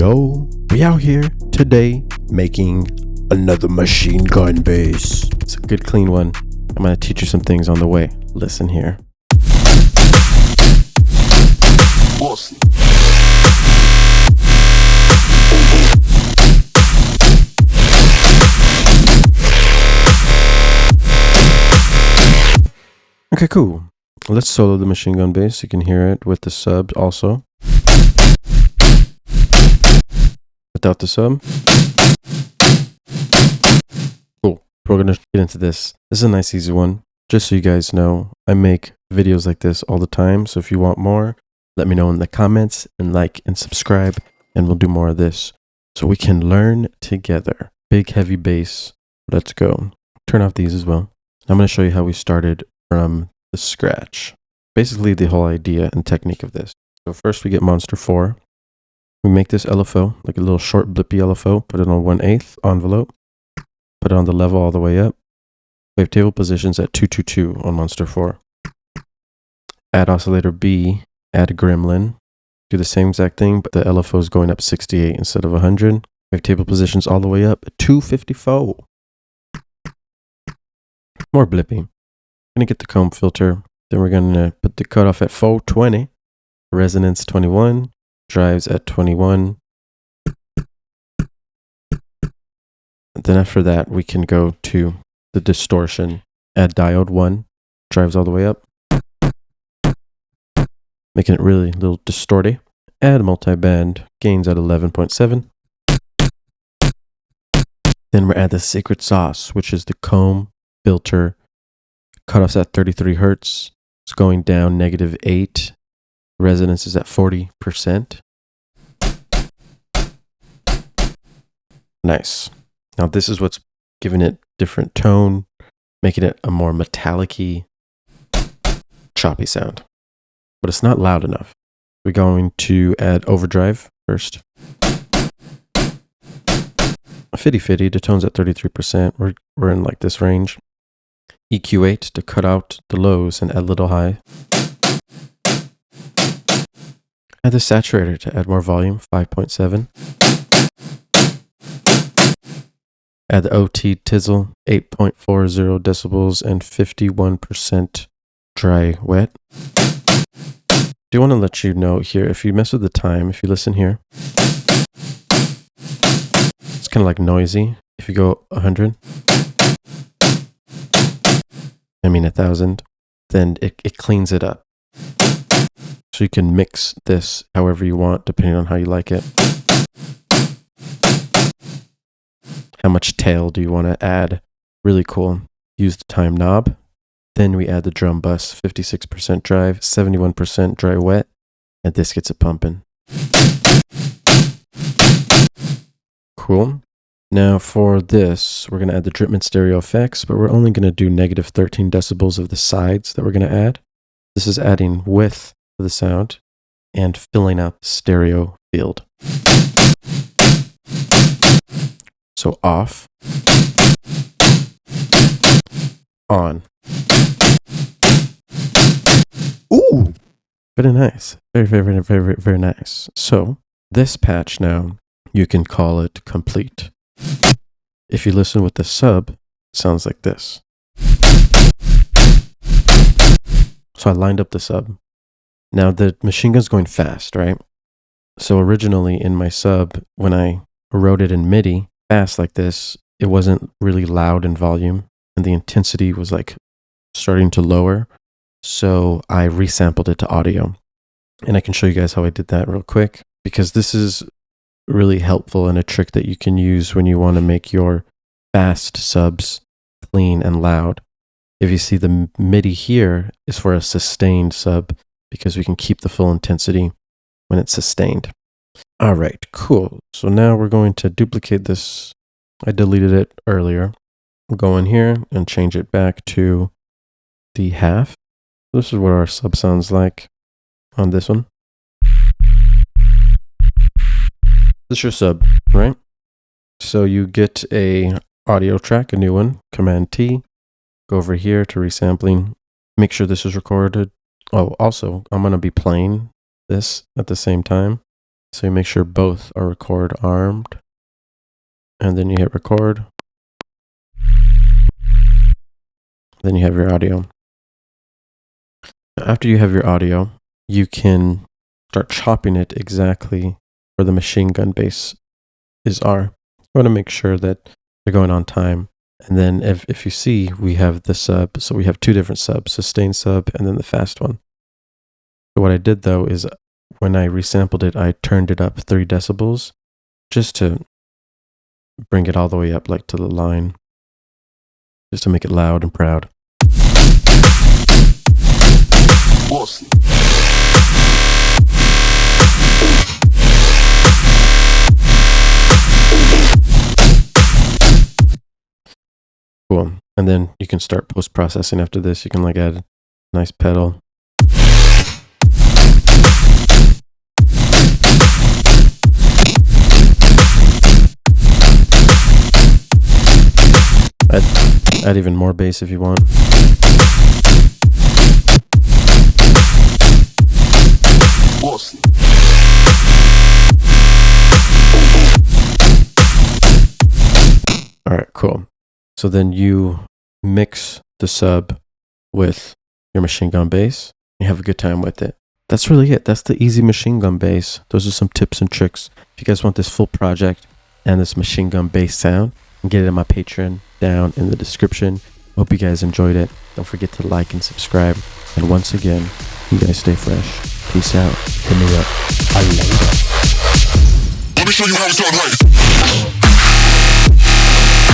yo, we out here today making another machine gun bass. It's a good clean one. I'm gonna teach you some things on the way. Listen here. Awesome. Okay, cool. Let's solo the machine gun bass. You can hear it with the sub also. Without the sub. Cool. We're gonna get into this. This is a nice easy one. Just so you guys know, I make videos like this all the time. So if you want more, let me know in the comments and like and subscribe, and we'll do more of this so we can learn together. Big heavy bass. Let's go. Turn off these as well. I'm going to show you how we started from the scratch. Basically the whole idea and technique of this. So first we get Monster 4. We make this LFO, like a little short blippy LFO, put it on 1/8 envelope, put it on the level all the way up. Wavetable positions at 222 on Monster 4. Add oscillator B, add a gremlin. Do the same exact thing, but the LFO is going up 68 instead of 100. Wavetable positions all the way up at 254. More blippy. Gonna get the comb filter. Then we're gonna put the cutoff at 420. Resonance 21. Drives at 21. And then after that, we can go to the distortion. Add diode 1. Drives all the way up. Making it really a little distorty. Add multiband. Gains at 11.7. Then we'll add the secret sauce, which is the comb filter. Cutoff's at 33 hertz. It's going down -8. Resonance is at 40%. Nice. Now this is what's giving it different tone, making it a more metallic-y, choppy sound. But it's not loud enough. We're going to add overdrive first. Fitty, the tone's at 33%. We're in like this range. EQ8 to cut out the lows and add a little high. Add the saturator to add more volume, 5.7. Add the OT tizzle, 8.40 decibels and 51% dry wet. Do want to let you know here, if you mess with the time, if you listen here, it's kind of like noisy. If you go 100, 1,000, then it cleans it up. So you can mix this however you want, depending on how you like it. How much tail do you want to add? Really cool. Use the time knob. Then we add the drum bus, 56% drive, 71% dry wet, and this gets it pumping. Cool. Now for this, we're going to add the Dripment stereo effects, but we're only going to do -13 decibels of the sides that we're going to add. This is adding width to the sound and filling out the stereo field. So off, on. Ooh, very nice. Very nice. So this patch now, you can call it complete. If you listen with the sub, it sounds like this. So I lined up the sub. Now the machine gun's going fast, right? So originally in my sub, when I wrote it in MIDI, fast like this, it wasn't really loud in volume, and the intensity was like starting to lower. So I resampled it to audio. And I can show you guys how I did that real quick, because this is really helpful and a trick that you can use when you want to make your fast subs clean and loud. If you see the MIDI here is for a sustained sub, because we can keep the full intensity when it's sustained. All right, cool. So now we're going to duplicate this. I deleted it earlier. We'll go in here and change it back to the half. This is what our sub sounds like on this one. This is your sub, right? So you get a audio track, a new one, Command T. Go over here to resampling. Make sure this is recorded. Oh, also, I'm going to be playing this at the same time. So you make sure both are record armed, and then you hit record. Then you have your audio. After you have your audio, you can start chopping it exactly where the machine gun bass are. You want to make sure that they're going on time. And then if you see, we have the sub. So we have two different subs, sustain sub and then the fast one. So what I did though is when I resampled it, I turned it up 3 decibels just to bring it all the way up like to the line, just to make it loud and proud. Bossy. Cool. And then you can start post-processing after this. You can like add a nice pedal. Add even more bass if you want. Bossy. All right, cool. So then you mix the sub with your machine gun bass. You have a good time with it. That's really it. That's the easy machine gun bass. Those are some tips and tricks. If you guys want this full project and this machine gun bass sound, you can get it on my Patreon down in the description. Hope you guys enjoyed it. Don't forget to like and subscribe. And once again, you guys stay fresh. Peace out. Hit me up. Later. Let me show you how it's done right.